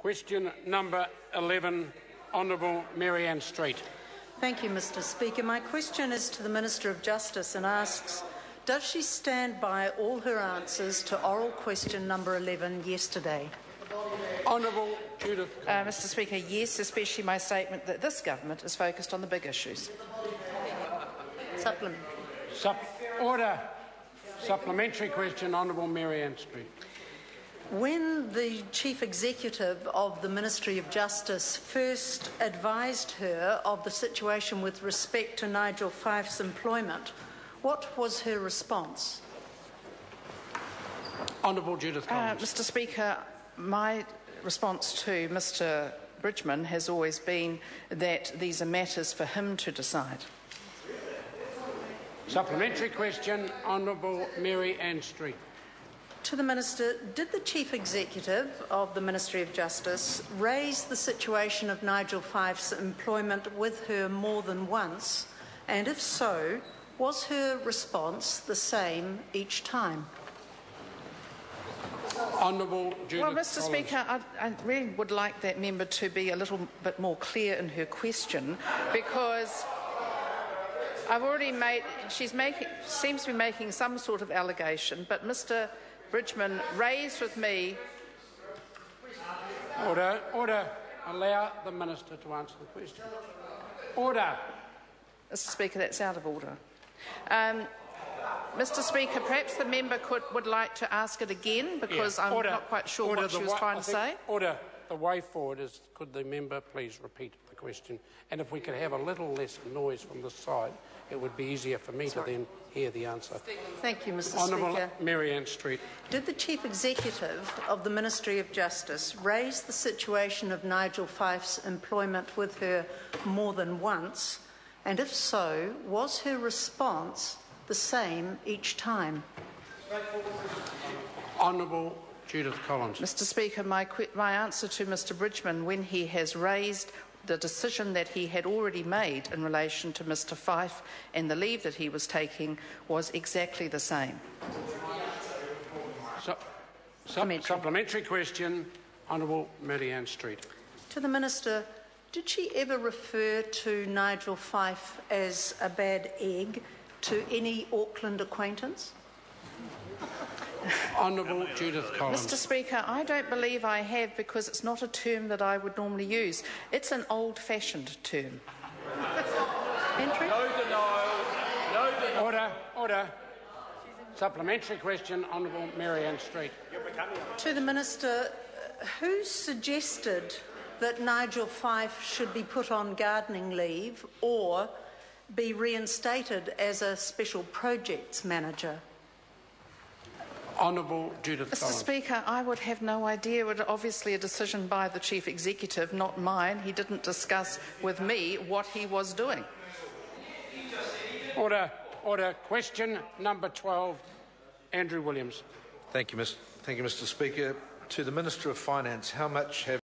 Question number 11, Honourable Maryan Street. Thank you, Mr. Speaker. My question is to the Minister of Justice and asks, does she stand by all her answers to oral question number 11 yesterday? Honourable Judith. Mr. Speaker, yes, especially my statement that this government is focused on the big issues. Supplement. Order. Supplementary question, Honourable Maryan Street. When the Chief Executive of the Ministry of Justice first advised her of the situation with respect to Nigel Fyfe's employment, what was her response? Honourable Judith Collins. Mr. Speaker, my response to Mr. Bridgman has always been that these are matters for him to decide. Supplementary question, Honourable Maryan Street. To the Minister, did the Chief Executive of the Ministry of Justice raise the situation of Nigel Fyfe's employment with her more than once? And if so, was her response the same each time? Honourable Judith Well, Mr. Collins. Speaker, I really would like that member to be a little bit more clear in her question, because I've already seems to be making some sort of allegation, but Mr. Bridgman raised with me. Order. Allow the Minister to answer the question. Order. Mr. Speaker, that's out of order. Mr. Speaker, perhaps the member would like to ask it again, because I'm not quite sure what she was trying to say. Order. The way forward is, could the member please repeat the question? And if we could have a little less noise from this side, it would be easier for me to then hear the answer. Thank you, Mr. Honourable Speaker. Maryan Street. Did the Chief Executive of the Ministry of Justice raise the situation of Nigel Fyfe's employment with her more than once? And if so, was her response the same each time? Honourable Judith Collins. Mr. Speaker, my answer to Mr. Bridgman, when he has raised the decision that he had already made in relation to Mr. Fyfe and the leave that he was taking, was exactly the same. Supplementary question, Honourable Maryan Street. To the Minister, did she ever refer to Nigel Fyfe as a bad egg to any Auckland acquaintance? Honourable Judith Collins. Mr. Speaker, I don't believe I have, because it's not a term that I would normally use. It's an old-fashioned term. Entry? No denial. Order. Supplementary question, Honourable Maryan Street. To the Minister, who suggested that Nigel Fyfe should be put on gardening leave or be reinstated as a special projects manager? Honourable Judith Mr. Collins. Speaker, I would have no idea. It was obviously a decision by the Chief Executive, not mine. He didn't discuss with me what he was doing. Order. Question number 12, Andrew Williams. Thank you, Mr. Speaker. To the Minister of Finance, how much have